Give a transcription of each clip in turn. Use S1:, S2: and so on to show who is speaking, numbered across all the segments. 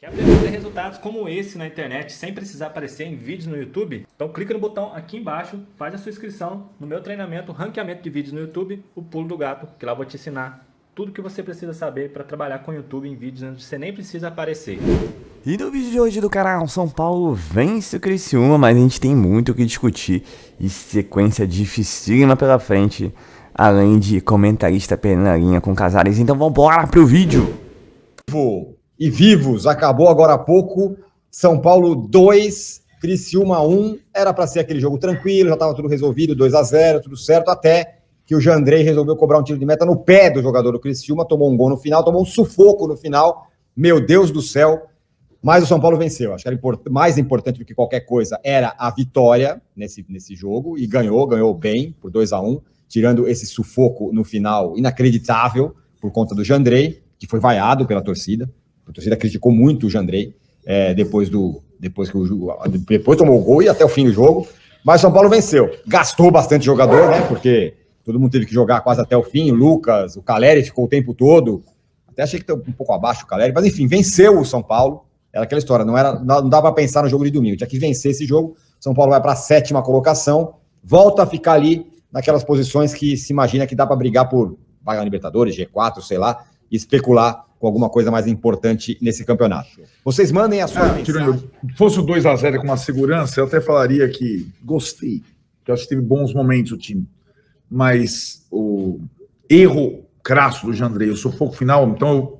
S1: Quer aprender a ter resultados como esse na internet sem precisar aparecer em vídeos no YouTube? Então clica no botão aqui embaixo, faz a sua inscrição no meu treinamento Ranqueamento de Vídeos no YouTube, o Pulo do Gato, que lá eu vou te ensinar tudo que você precisa saber para trabalhar com o YouTube em vídeos onde você nem precisa aparecer.
S2: E no vídeo de hoje do canal, São Paulo vence o Criciúma, mas a gente tem muito o que discutir e sequência dificílima pela frente, além de comentarista perdendo a linha com Casares, então vambora pro vídeo!
S3: E vivos, acabou agora há pouco, São Paulo 2, Criciúma 1, era para ser aquele jogo tranquilo, já estava tudo resolvido, 2-0, tudo certo, até que o Jandrei resolveu cobrar um tiro de meta no pé do jogador do Criciúma, tomou um gol no final, tomou um sufoco no final, meu Deus do céu, mas o São Paulo venceu. Acho que era mais importante do que qualquer coisa era a vitória nesse jogo, e ganhou bem, por 2-1, tirando esse sufoco no final inacreditável, por conta do Jandrei, que foi vaiado pela torcida. A torcida criticou muito o Jandrei depois tomou o gol e até o fim do jogo. Mas o São Paulo venceu. Gastou bastante jogador, né? Porque todo mundo teve que jogar quase até o fim. O Lucas, o Caleri ficou o tempo todo. Até achei que estava um pouco abaixo o Caleri. Mas enfim, venceu o São Paulo. Era aquela história, não dava para pensar no jogo de domingo. Tinha que vencer esse jogo. O São Paulo vai para a 7ª colocação. Volta a ficar ali naquelas posições que se imagina que dá para brigar por vaga na Libertadores, G4, sei lá, e especular com alguma coisa mais importante nesse campeonato. Vocês mandem a sua mensagem.
S4: Se fosse o 2-0 com uma segurança, eu até falaria que gostei, que eu acho que teve bons momentos o time. Mas o erro crasso do Jandrei, o sufoco final, então eu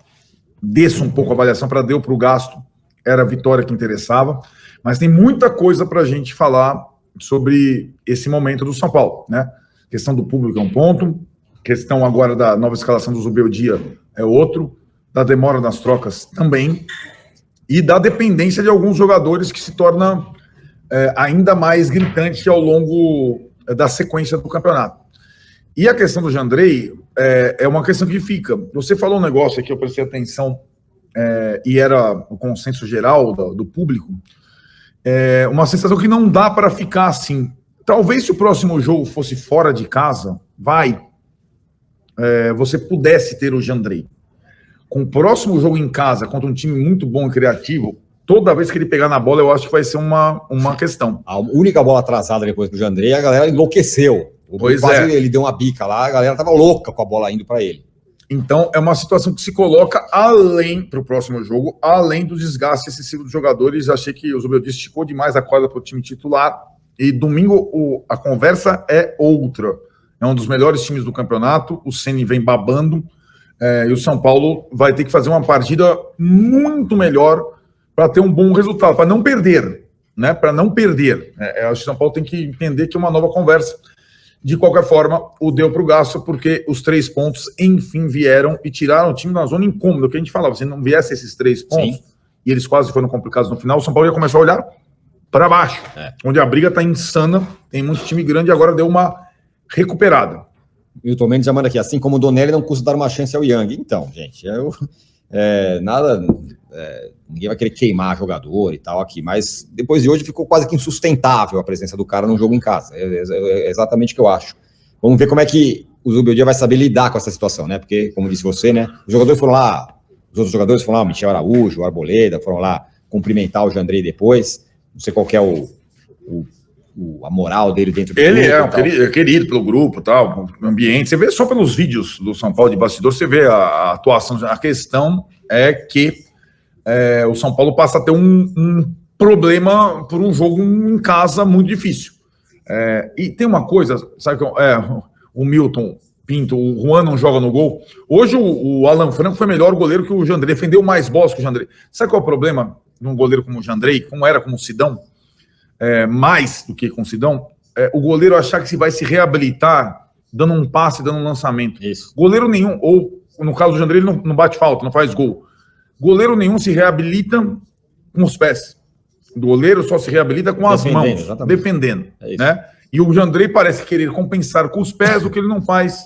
S4: desço um pouco a avaliação para deu para o gasto, era a vitória que interessava, mas tem muita coisa para a gente falar sobre esse momento do São Paulo, né? A questão do público é um ponto, questão agora da nova escalação do Zubeldia é outro, da demora nas trocas também, e da dependência de alguns jogadores que se torna ainda mais gritante ao longo da sequência do campeonato. E a questão do Jandrei é uma questão que fica. Você falou um negócio aqui, eu prestei atenção, e era o consenso geral do público, uma sensação que não dá para ficar assim. Talvez se o próximo jogo fosse fora de casa, você pudesse ter o Jandrei. Com o próximo jogo em casa, contra um time muito bom e criativo, toda vez que ele pegar na bola, eu acho que vai ser uma questão.
S3: A única bola atrasada depois do Jandrei, a galera enlouqueceu. Ele deu uma bica lá, a galera tava louca com a bola indo para ele.
S4: Então, é uma situação que se coloca além, para o próximo jogo, além do desgaste excessivo dos jogadores. Achei que o Zubeldia esticou demais a corda para o time titular, e domingo a conversa é outra. É um dos melhores times do campeonato, o Ceni vem babando, e o São Paulo vai ter que fazer uma partida muito melhor para ter um bom resultado, para não perder, né? Para não perder. Acho que o São Paulo tem que entender que é uma nova conversa. De qualquer forma, o deu para o gasto, porque os 3 pontos, enfim, vieram e tiraram o time da zona incômoda. O que a gente falava, se não viesse esses 3 pontos, sim, e eles quase foram complicados no final, o São Paulo ia começar a olhar para baixo, onde a briga está insana, tem muito time grande e agora deu uma recuperada.
S3: Milton Mendes já manda aqui, assim como o Donelli não custa dar uma chance ao Yang. Então, gente, ninguém vai querer queimar jogador e tal aqui, mas depois de hoje ficou quase que insustentável a presença do cara num jogo em casa. É exatamente o que eu acho. Vamos ver como é que o Zubeldia vai saber lidar com essa situação, né? Porque, como disse você, né? Os outros jogadores foram lá, o Michel Araújo, o Arboleda, foram lá cumprimentar o Jandrei depois. Não sei qual que é a moral dele dentro do
S4: grupo. Ele é querido pelo grupo, tal, o ambiente. Você vê só pelos vídeos do São Paulo de bastidor, você vê a atuação. A questão é que o São Paulo passa a ter um problema por um jogo em casa muito difícil. E tem uma coisa, sabe que o Milton Pinto, o Juan não joga no gol. Hoje o Alan Franco foi melhor goleiro que o Jandrei, defendeu mais bolas que o Jandrei. Sabe qual é o problema de um goleiro como o Jandrei, como era com o Sidão? Mais do que com o Sidão, o goleiro achar que se vai se reabilitar dando um passe, dando um lançamento. Isso. Goleiro nenhum, ou no caso do Jandrei, ele não bate falta, não faz gol. Goleiro nenhum se reabilita com os pés. O goleiro só se reabilita com as mãos, exatamente, defendendo. Né? E o Jandrei parece querer compensar com os pés o que ele não faz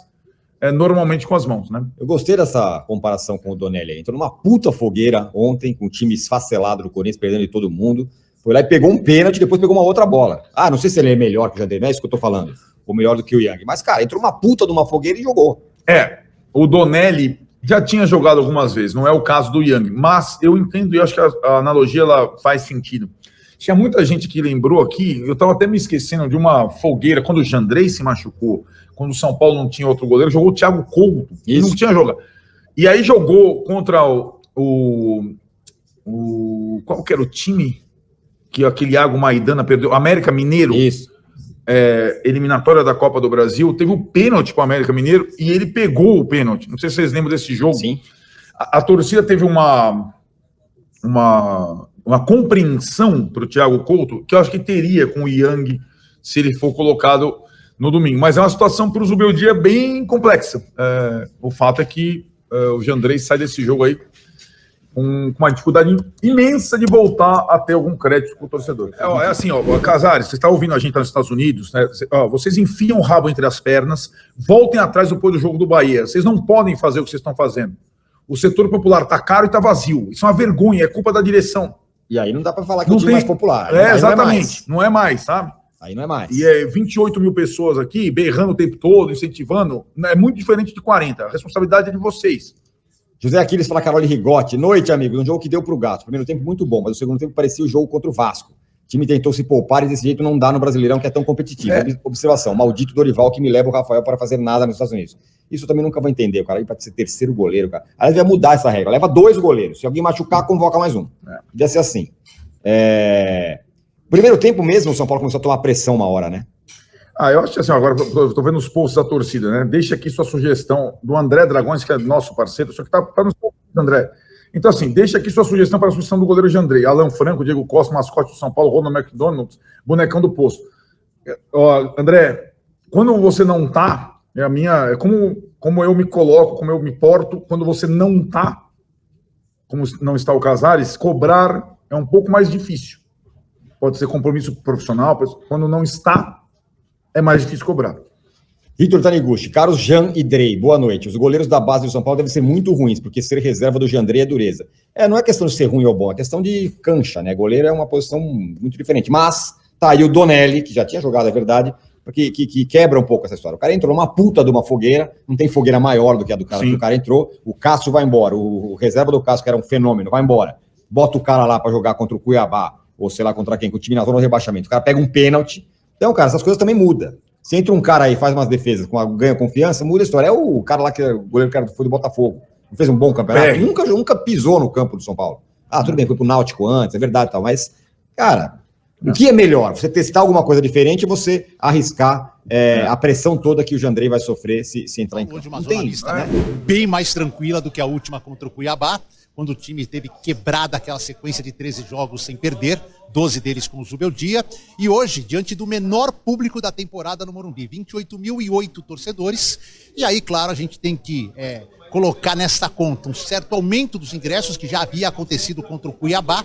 S4: normalmente com as mãos. Né?
S3: Eu gostei dessa comparação com o Donelli. Entrou numa puta fogueira ontem, com o time esfacelado do Corinthians, perdendo de todo mundo. Foi lá e pegou um pênalti, depois pegou uma outra bola. Não sei se ele é melhor que o Jandrei, não é isso que eu tô falando. Ou melhor do que o Yang. Mas, cara, entrou uma puta de uma fogueira e jogou.
S4: O Donelli Já tinha jogado algumas vezes, não é o caso do Yang, mas eu entendo e acho que a analogia ela faz sentido. Tinha muita gente que lembrou aqui, eu estava até me esquecendo de uma folgueira, quando o Jandrei se machucou, quando o São Paulo não tinha outro goleiro, jogou o Thiago Couto, e não tinha jogado. E aí jogou contra qual que era o time que aquele Iago Maidana perdeu? América Mineiro.
S3: Isso.
S4: Eliminatória da Copa do Brasil, teve o pênalti para o América Mineiro e ele pegou o pênalti. Não sei se vocês lembram desse jogo.
S3: Sim.
S4: A torcida teve uma compreensão para o Thiago Couto que eu acho que teria com o Yang se ele for colocado no domingo. Mas é uma situação para o Zubeldia bem complexa. O fato é que o Jandrei sai desse jogo aí com uma dificuldade imensa de voltar a ter algum crédito com o torcedor. É assim, Casares, você está ouvindo a gente lá nos Estados Unidos, né? Vocês enfiam o rabo entre as pernas, voltem atrás depois do jogo do Bahia. Vocês não podem fazer o que vocês estão fazendo. O setor popular está caro e está vazio. Isso é uma vergonha, é culpa da direção.
S3: E aí não dá para falar que é o time mais popular.
S4: Exatamente, não é mais, sabe?
S3: Aí não é mais.
S4: E 28 mil pessoas aqui, berrando o tempo todo, incentivando, é muito diferente de 40. A responsabilidade é de vocês.
S3: José Aquiles fala Carole Rigotti. Noite, amigo. Um jogo que deu pro gato. Primeiro tempo muito bom, mas o segundo tempo parecia o jogo contra o Vasco. O time tentou se poupar e desse jeito não dá no Brasileirão, que é tão competitivo. Observação, maldito Dorival que me leva o Rafael para fazer nada nos Estados Unidos. Isso eu também nunca vou entender, o cara. Para ser terceiro goleiro, cara. Aliás, vai mudar essa regra. Leva 2 goleiros. Se alguém machucar, convoca mais um. Devia ser assim. Primeiro tempo mesmo, o São Paulo começou a tomar pressão uma hora, né?
S4: Eu acho que assim, agora eu tô vendo os posts da torcida, né? Deixa aqui sua sugestão do André Dragões, que é nosso parceiro, só que tá nos posts do André. Então, assim, deixa aqui sua sugestão para a substituição do goleiro Jandrei. Alan Franco, Diego Costa, mascote do São Paulo, Ronald McDonald, bonecão do posto. André, quando você não tá, é como eu me coloco, como eu me porto, quando você não tá, como não está o Casares, cobrar é um pouco mais difícil. Pode ser compromisso profissional, quando não está, é mais difícil cobrar.
S3: Vitor Taniguchi, Carlos Jean e Drey, boa noite. Os goleiros da base do São Paulo devem ser muito ruins, porque ser reserva do Jandrei é dureza. Não é questão de ser ruim ou bom, é questão de cancha, né? Goleiro é uma posição muito diferente. Mas tá aí o Donelli, que já tinha jogado, é verdade, que quebra um pouco essa história. O cara entrou numa puta de uma fogueira, não tem fogueira maior do que a do cara que o cara entrou. O Cássio vai embora, o reserva do Cássio, que era um fenômeno, vai embora. Bota o cara lá pra jogar contra o Cuiabá, ou sei lá contra quem, com o time na zona do rebaixamento. O cara pega um pênalti. Então, cara, essas coisas também mudam. Se entra um cara aí faz umas defesas, ganha confiança, muda a história. É o cara lá que é o goleiro que foi do Botafogo. Não fez um bom campeonato. Nunca pisou no campo do São Paulo. Tudo bem, foi pro Náutico antes, é verdade e tal. Mas, cara, o que é melhor? Você testar alguma coisa diferente ou você arriscar a pressão toda que o Jandrei vai sofrer se entrar em campo?
S5: Uma zona mista, né? Bem mais tranquila do que a última contra o Cuiabá, quando o time teve quebrada aquela sequência de 13 jogos sem perder, 12 deles com o Zubeldia, e hoje, diante do menor público da temporada no Morumbi, 28.008 torcedores, e aí, claro, a gente tem que colocar nesta conta um certo aumento dos ingressos que já havia acontecido contra o Cuiabá,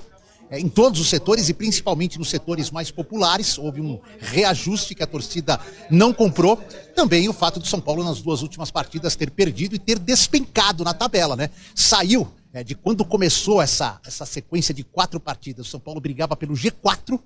S5: em todos os setores e principalmente nos setores mais populares. Houve um reajuste que a torcida não comprou. Também o fato do São Paulo nas 2 últimas partidas ter perdido e ter despencado na tabela, né? Saiu de quando começou essa sequência de 4 partidas. O São Paulo brigava pelo G4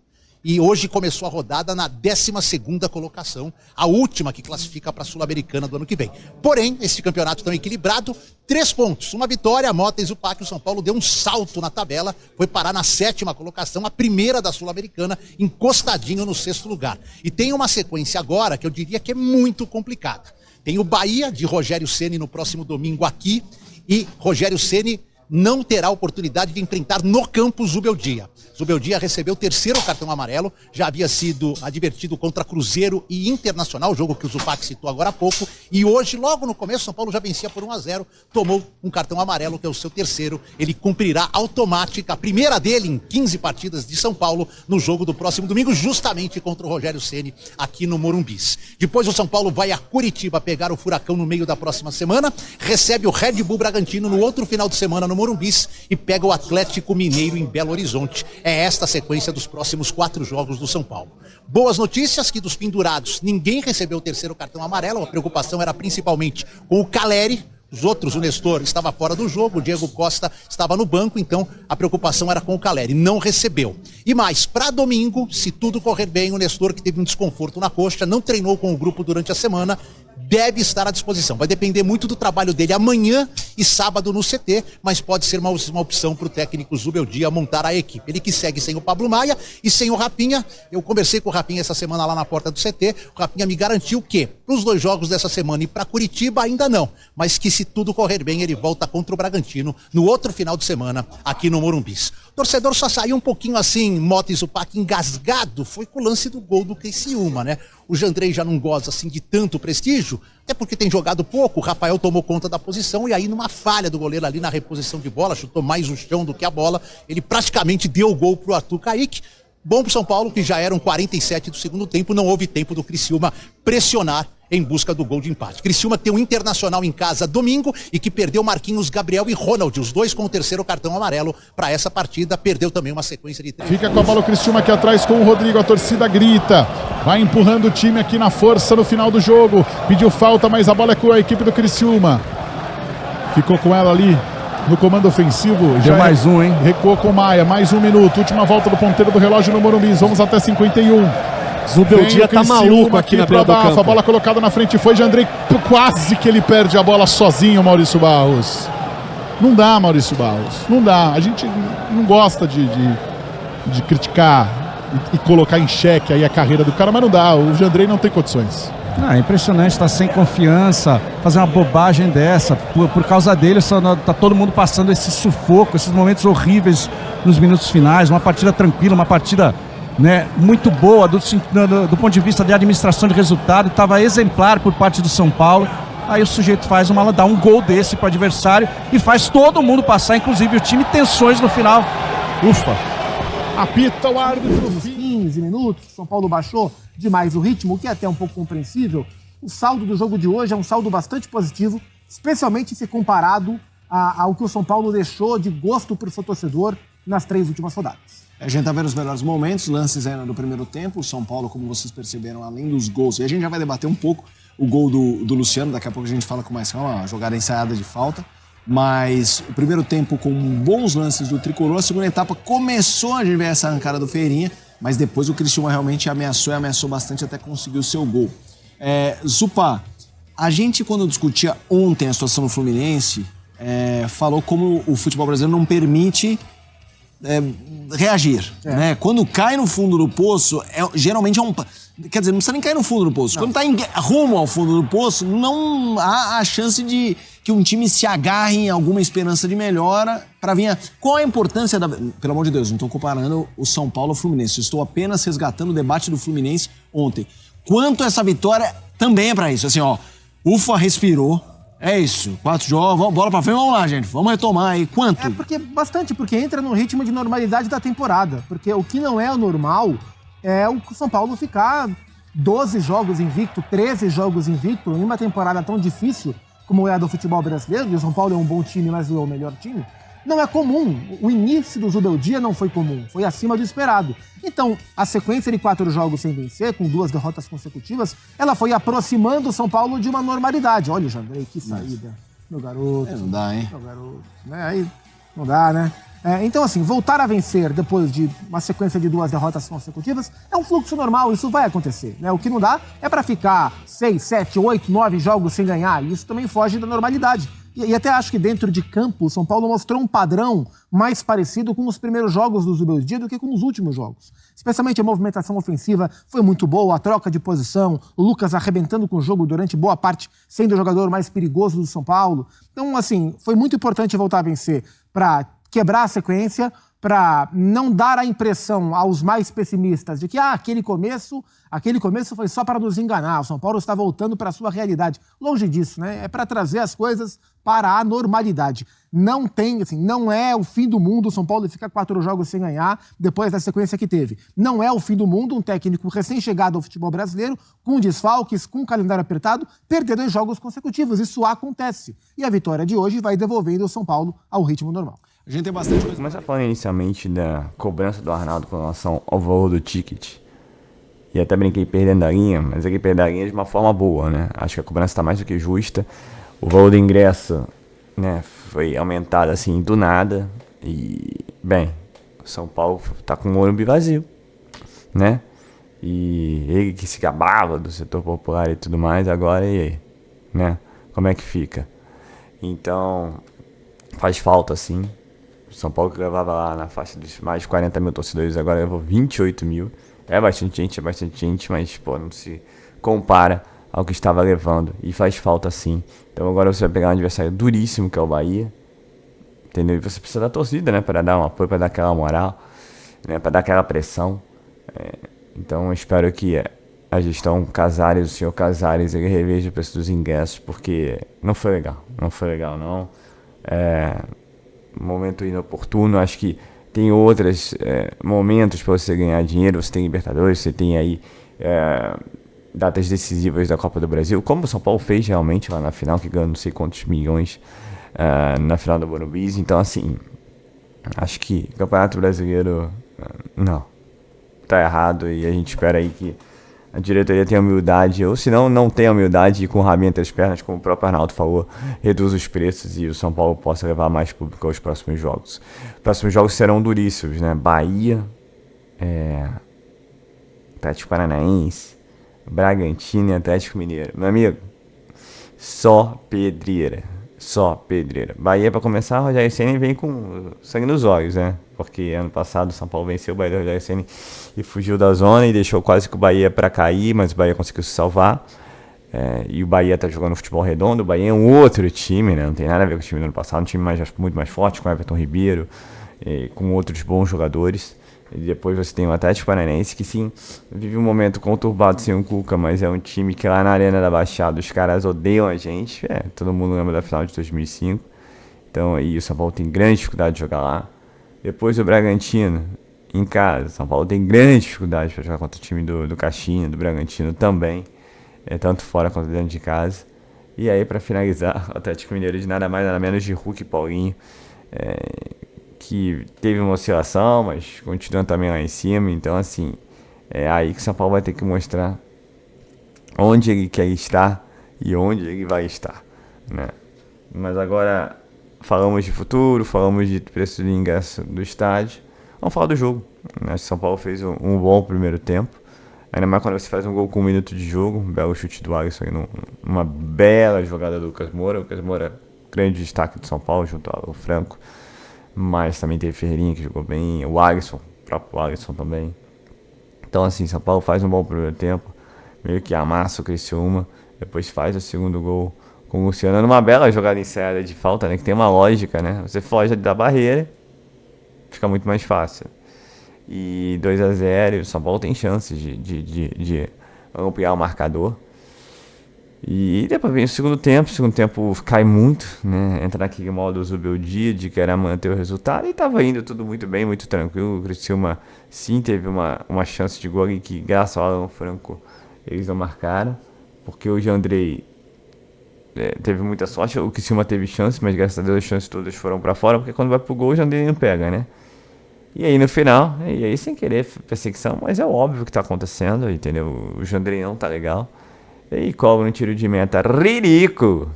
S5: e hoje começou a rodada na 12ª colocação, a última que classifica para a Sul-Americana do ano que vem. Porém, esse campeonato tão equilibrado, 3 pontos, uma vitória, a Mota e o Zupac, o São Paulo deu um salto na tabela, foi parar na 7ª colocação, a primeira da Sul-Americana, encostadinho no 6º lugar. E tem uma sequência agora que eu diria que é muito complicada. Tem o Bahia, de Rogério Ceni, no próximo domingo aqui, e Rogério Ceni não terá oportunidade de enfrentar no campo Zubeldia. Zubeldia recebeu o 3º cartão amarelo, já havia sido advertido contra Cruzeiro e Internacional, jogo que o Zupac citou agora há pouco, e hoje, logo no começo, São Paulo já vencia por 1-0, tomou um cartão amarelo, que é o seu 3º, ele cumprirá automática, a primeira dele em 15 partidas de São Paulo, no jogo do próximo domingo, justamente contra o Rogério Ceni, aqui no Morumbis. Depois o São Paulo vai a Curitiba pegar o Furacão no meio da próxima semana, recebe o Red Bull Bragantino no outro final de semana no Morumbis e pega o Atlético Mineiro em Belo Horizonte. É esta a sequência dos próximos 4 jogos do São Paulo. Boas notícias que dos pendurados ninguém recebeu o 3º cartão amarelo, a preocupação era principalmente com o Caleri. Os outros, o Nestor estava fora do jogo, o Diego Costa estava no banco, então a preocupação era com o Caleri, não recebeu. E mais, para domingo, se tudo correr bem, o Nestor, que teve um desconforto na coxa, não treinou com o grupo durante a semana, deve estar à disposição. Vai depender muito do trabalho dele amanhã e sábado no CT, mas pode ser uma opção para o técnico Zubeldia montar a equipe. Ele que segue sem o Pablo Maia e sem o Rapinha. Eu conversei com o Rapinha essa semana lá na porta do CT, o Rapinha me garantiu que para os 2 jogos dessa semana e para Curitiba ainda não, mas que se tudo correr bem ele volta contra o Bragantino no outro final de semana aqui no Morumbis. O torcedor só saiu um pouquinho assim, Mota e Zupac, engasgado, foi com o lance do gol do Criciúma, né? O Jandrei já não goza assim de tanto prestígio, até porque tem jogado pouco, o Rafael tomou conta da posição e aí numa falha do goleiro ali na reposição de bola, chutou mais o chão do que a bola, ele praticamente deu o gol pro Arthur Kaique. Bom pro São Paulo, que já eram 47 do segundo tempo, não houve tempo do Criciúma pressionar em busca do gol de empate. Criciúma tem um Internacional em casa domingo e que perdeu Marquinhos, Gabriel e Ronald, os 2 com o 3º cartão amarelo para essa partida. Perdeu também uma sequência de 3.
S6: Fica com a bola o Criciúma aqui atrás com o Rodrigo, a torcida grita. Vai empurrando o time aqui na força no final do jogo. Pediu falta, mas a bola é com a equipe do Criciúma. Ficou com ela ali no comando ofensivo.
S7: Deu
S6: já
S7: mais um, hein?
S6: Recuou com o Maia, mais 1 minuto. Última volta do ponteiro do relógio no Morumbi. Vamos até 51.
S7: Zubeldia tá maluco aqui na beira do campo.
S6: A bola colocada na frente foi Jandrei. Quase que ele perde a bola sozinho, Maurício Barros. Não dá, Maurício Barros. Não dá. A gente não gosta de criticar e colocar em xeque aí a carreira do cara, mas não dá. O Jandrei não tem condições.
S7: É impressionante, tá sem confiança, fazer uma bobagem dessa. Por causa dele, tá todo mundo passando esse sufoco, esses momentos horríveis nos minutos finais. Uma partida tranquila, uma partida, né, muito boa do ponto de vista de administração de resultado. Estava exemplar por parte do São Paulo. Aí o sujeito dá um gol desse para o adversário e faz todo mundo passar, inclusive o time, tensões no final. Ufa!
S6: Apita o árbitro.
S8: 15 minutos, São Paulo baixou demais o ritmo, o que é até um pouco compreensível. O saldo do jogo de hoje é um saldo bastante positivo, especialmente se comparado ao que o São Paulo deixou de gosto para o seu torcedor nas 3 últimas rodadas.
S9: A gente tá vendo os melhores momentos, lances ainda do primeiro tempo. O São Paulo, como vocês perceberam, além dos gols, e a gente já vai debater um pouco o gol do Luciano, daqui a pouco a gente fala com mais calma, a jogada ensaiada de falta. Mas o primeiro tempo com bons lances do Tricolor, a segunda etapa começou a gente ver essa arrancada do Feirinha, mas depois o Criciúma realmente ameaçou e ameaçou bastante até conseguir o seu gol. Zupa, a gente quando discutia ontem a situação no Fluminense, falou como o futebol brasileiro não permite reagir, né? Quando cai no fundo do poço, geralmente é um... Quer dizer, não precisa nem cair no fundo do poço. Não. Quando está rumo ao fundo do poço, não há a chance de que um time se agarre em alguma esperança de melhora para vir... Qual a importância da... Pelo amor de Deus, não estou comparando o São Paulo ao Fluminense. Estou apenas resgatando o debate do Fluminense ontem. Quanto essa vitória também é para isso. Assim, ó, ufa, respirou. É isso, 4 jogos, bola pra frente, vamos lá, gente, vamos retomar aí. Quanto?
S8: Porque entra no ritmo de normalidade da temporada. Porque o que não é o normal é o São Paulo ficar 12 jogos invicto, 13 jogos invicto em uma temporada tão difícil como é a do futebol brasileiro, e o São Paulo é um bom time, mas não é o melhor time. Não é comum. O início do Zubeldia não foi comum, foi acima do esperado. Então, a sequência de 4 jogos sem vencer, com 2 derrotas consecutivas, ela foi aproximando o São Paulo de uma normalidade. Olha o Jandrei, que saída. Meu garoto.
S9: Não dá, hein?
S8: Meu garoto. Aí não dá, né? Então, assim, voltar a vencer depois de uma sequência de 2 derrotas consecutivas é um fluxo normal, isso vai acontecer, né? O que não dá é para ficar 6, 7, 8, 9 jogos sem ganhar, e isso também foge da normalidade. E até acho que dentro de campo, o São Paulo mostrou um padrão mais parecido com os primeiros jogos do Zubeldia do que com os últimos jogos. Especialmente a movimentação ofensiva foi muito boa, a troca de posição, o Lucas arrebentando com o jogo durante boa parte, sendo o jogador mais perigoso do São Paulo. Então, assim, foi muito importante voltar a vencer para quebrar a sequência, para não dar a impressão aos mais pessimistas de que aquele começo foi só para nos enganar, o São Paulo está voltando para a sua realidade. Longe disso, né? É para trazer as coisas para a normalidade. Não tem, assim, não é o fim do mundo o São Paulo ficar 4 jogos sem ganhar depois da sequência que teve. Não é o fim do mundo um técnico recém-chegado ao futebol brasileiro, com desfalques, com calendário apertado, perder 2 jogos consecutivos. Isso acontece. E a vitória de hoje vai devolvendo o São Paulo ao ritmo normal.
S9: A gente tem bastante coisa.
S2: Começa falando inicialmente da cobrança do Arnaldo com relação ao valor do ticket. E até brinquei perdendo a linha, mas aqui perdendo a linha de uma forma boa, né? Acho que a cobrança está mais do que justa. O valor do ingresso, né, foi aumentado assim do nada. E, bem, o São Paulo tá com o Morumbi vazio, né? E ele que se gabava do setor popular e tudo mais, agora e aí? né? Como é que fica? Então, faz falta, sim. O São Paulo que levava lá na faixa dos mais de 40 mil torcedores, agora levou 28 mil. É bastante gente, mas, pô, não se compara ao que estava levando. E faz falta, sim. Então agora você vai pegar um adversário duríssimo, que é o Bahia. Entendeu? E você precisa da torcida, né? Para dar um apoio, para dar aquela moral, né? Para dar aquela pressão. Então eu espero que a gestão Casares, o senhor Casares, ele reveja o preço dos ingressos, porque não foi legal. Não foi legal, não. Momento inoportuno. Acho que tem outros momentos para você ganhar dinheiro. Você tem Libertadores, você tem aí datas decisivas da Copa do Brasil, como o São Paulo fez realmente lá na final, que ganhou não sei quantos milhões na final do Morumbi. Então, assim, acho que o Campeonato Brasileiro não, tá errado, e a gente espera aí que a diretoria tenha humildade, ou se não tenha humildade e com o rabinho entre as pernas, como o próprio Arnaldo falou, reduz os preços e o São Paulo possa levar mais público aos próximos jogos. Os próximos jogos serão duríssimos, né? Bahia, Atlético Paranaense, Bragantino e Atlético Mineiro. Meu amigo, só pedreira. Bahia, para começar, o Rogério Ceni vem com sangue nos olhos, né? Porque ano passado o São Paulo venceu o Bahia do Rogério Ceni e fugiu da zona e deixou quase que o Bahia para cair, mas o Bahia conseguiu se salvar. E o Bahia tá jogando futebol redondo. O Bahia é um outro time, né? Não tem nada a ver com o time do ano passado. Um time muito mais forte, com Everton Ribeiro, com outros bons jogadores. E depois você tem o Atlético Paranaense, que sim, vive um momento conturbado sem o Cuca, mas é um time que lá na Arena da Baixada os caras odeiam a gente. Todo mundo lembra da final de 2005. Então aí o São Paulo tem grande dificuldade de jogar lá. Depois o Bragantino, em casa. São Paulo tem grande dificuldade para jogar contra o time do Caixinha, do Bragantino também. Tanto fora quanto dentro de casa. E aí, para finalizar, o Atlético Mineiro de nada mais nada menos de Hulk e Paulinho. Que teve uma oscilação, mas continua também lá em cima. Então, assim, é aí que o São Paulo vai ter que mostrar onde ele quer estar e onde ele vai estar, né? Mas agora falamos de futuro, falamos de preço de ingresso do estádio. Vamos falar do jogo. Acho que o São Paulo fez um bom primeiro tempo. Ainda mais quando você faz um gol com 1 minuto de jogo. Um belo chute do Alisson, uma bela jogada do Lucas Moura. O Lucas Moura, grande destaque do São Paulo, junto ao Franco. Mas também teve Ferreirinha, que jogou bem. O Alisson, o próprio Alisson também. Então, assim, São Paulo faz um bom primeiro tempo. Meio que amassa o Criciúma. Depois faz o segundo gol com o Luciano. Numa bela jogada ensaiada de falta, né? Que tem uma lógica, né? Você foge da barreira, fica muito mais fácil. E 2-0, o São Paulo tem chances de ampliar o marcador. E depois vem o segundo tempo cai muito, né? Entra naquele modo Zubeldia de querer manter o resultado, e tava indo tudo muito bem, muito tranquilo. O Criciúma sim teve uma chance de gol que, graças ao Alan Franco, eles não marcaram, porque o Jandrei teve muita sorte. O Criciúma teve chance, mas graças a Deus as chances todas foram para fora, porque quando vai pro gol o Jandrei não pega, né? E aí no final, e aí sem querer perseguição, mas é óbvio que tá acontecendo, entendeu? O Jandrei não tá legal. E cobra um tiro de meta ridículo.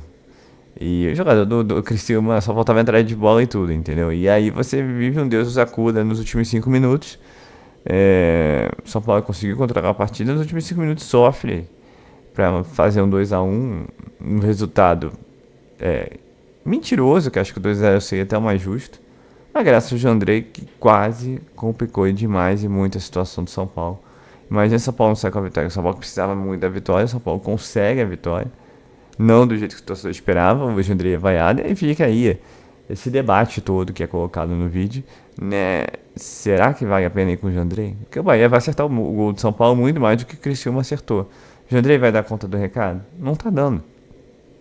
S2: E o jogador do Criciúma só faltava entrar de bola e tudo, entendeu? E aí você vive um Deus nos acuda nos últimos 5 minutos. São Paulo conseguiu controlar a partida. Nos últimos 5 minutos sofre para fazer um 2-1. Um resultado mentiroso, que acho que o 2-0 seria até o mais justo. Mas graças ao Jandrei, que quase complicou demais e muito a situação do São Paulo. Imagina se o São Paulo não sai com a vitória. O São Paulo precisava muito da vitória. O São Paulo consegue a vitória. Não do jeito que o torcedor esperava. O Jandrei é vaiado. E fica aí esse debate todo que é colocado no vídeo, né? Será que vale a pena ir com o Jandrei? Porque o Bahia vai acertar o gol do São Paulo muito mais do que o Criciúma acertou. O Jandrei vai dar conta do recado? Não tá dando.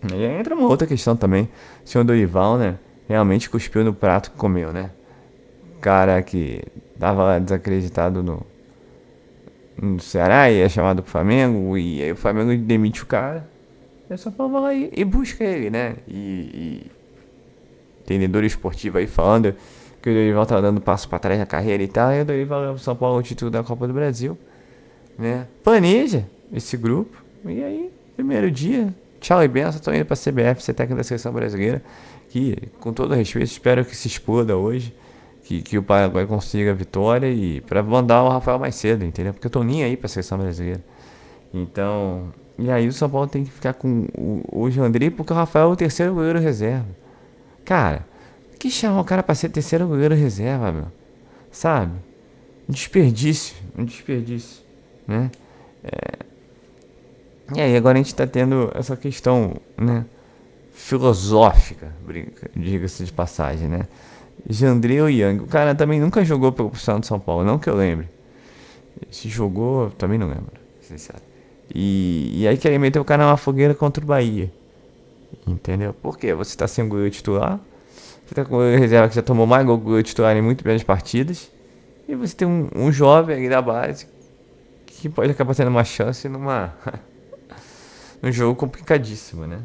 S2: E aí entra uma outra questão também. O senhor Dorival, né? Realmente cuspiu no prato que comeu, né? O cara que tava lá desacreditado no Ceará e é chamado pro Flamengo, e aí o Flamengo demite o cara, e o São Paulo vai lá e busca ele, né? E entendedor esportivo aí falando que o Dorival tá dando passo pra trás na carreira e tal, e o Dorival leva o São Paulo ao título da Copa do Brasil, né? Planeja esse grupo, e aí, primeiro dia, tchau e benção, tô indo pra CBF, ser técnico da seleção brasileira, que, com todo respeito, espero que se exploda hoje, que o Paraguai consiga a vitória, e para mandar o Rafael mais cedo, entendeu? Porque eu tô nem aí pra seleção brasileira. Então, E aí o São Paulo tem que ficar com o Jandrei porque o Rafael é o terceiro goleiro reserva. Cara, que chamar o cara pra ser terceiro goleiro reserva, meu? Sabe? Um desperdício, né? E aí agora a gente tá tendo essa questão, né? Filosófica, diga-se de passagem, né? Jandrei ou Yang, o cara também nunca jogou pelo profissional de São Paulo, não que eu lembre. Se jogou, também não lembro, sincero. E aí querem meter o cara numa fogueira contra o Bahia. Entendeu? Por quê? Você tá sem goleiro titular, você tá com o goleiro reserva que já tomou mais gol que o goleiro titular em muito belas partidas, e você tem um jovem aí da base que pode acabar tendo uma chance num jogo complicadíssimo, né?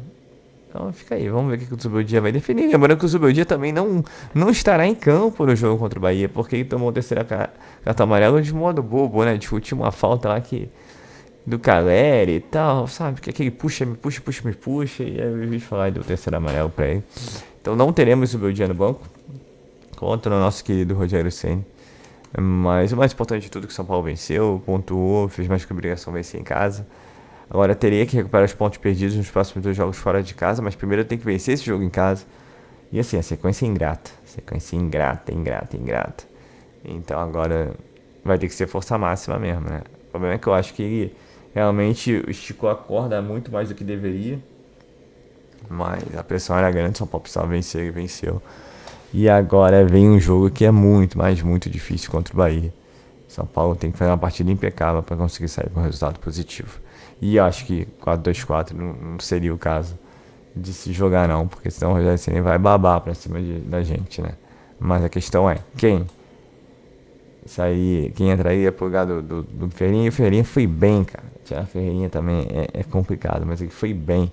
S2: Então fica aí, vamos ver o que o Zubeldia vai definir. Lembrando que o Zubeldia também não estará em campo no jogo contra o Bahia, porque ele tomou o terceiro cartão amarelo de modo bobo, né? Discutiu uma falta lá do Caleri e tal, sabe? Que aquele puxa, me puxa, e aí eu vi falar do terceiro amarelo pra ele. Então não teremos o Zubeldia no banco contra o nosso querido Rogério Ceni. Mas o mais importante de tudo é que o São Paulo venceu, pontuou, fez mais que obrigação vencer em casa. Agora teria que recuperar os pontos perdidos nos próximos 2 jogos fora de casa, mas primeiro tem que vencer esse jogo em casa. E assim, a sequência é ingrata. Ingrata. Então agora vai ter que ser força máxima mesmo, né? O problema é que eu acho que ele realmente esticou a corda muito mais do que deveria. Mas a pressão era grande, São Paulo precisava vencer, ele venceu. E agora vem um jogo que é muito difícil contra o Bahia. São Paulo tem que fazer uma partida impecável para conseguir sair com um resultado positivo. E acho que 4-2-4 não seria o caso de se jogar não, porque senão o Rogério Ceni vai babar pra cima da gente, né? Mas a questão é, quem entraria pro lugar do Ferreirinha? O Ferreirinha foi bem, cara. Tirar a Ferreirinha também é complicado, mas ele foi bem.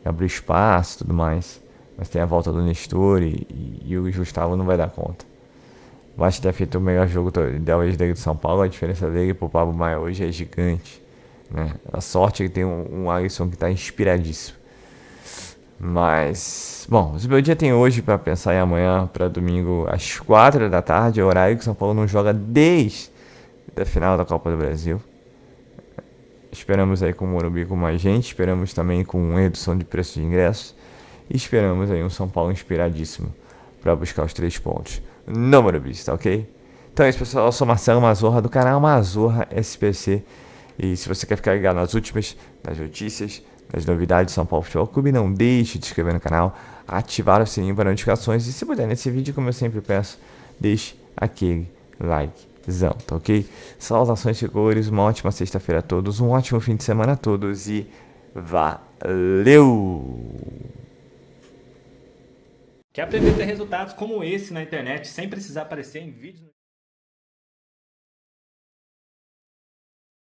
S2: Abriu espaço e tudo mais. Mas tem a volta do Nestor e o Gustavo não vai dar conta. Eu acho que deve ter o melhor jogo dele do São Paulo. A diferença dele pro Pablo Maia hoje é gigante, né? A sorte é que tem um Alisson que tá inspiradíssimo. Mas, bom, o meu dia tem hoje para pensar em amanhã para domingo às 4 da tarde, horário que o São Paulo não joga desde a final da Copa do Brasil. Esperamos aí com o Morumbi com mais gente, esperamos também com redução de preço de ingressos e esperamos aí um São Paulo inspiradíssimo para buscar os 3 pontos no Morumbi, tá ok? Então é isso, pessoal, eu sou Marcelo Mazorra do canal Mazorra SPC e se você quer ficar ligado nas últimas, nas notícias, nas novidades do São Paulo Futebol Clube, não deixe de se inscrever no canal, ativar o sininho para notificações e se puder nesse vídeo, como eu sempre peço, deixe aquele likezão, tá ok? Saudações tricolores, uma ótima sexta-feira a todos, um ótimo fim de semana a todos e valeu!
S1: Quer aprender a ter resultados como esse na internet sem precisar aparecer em vídeos?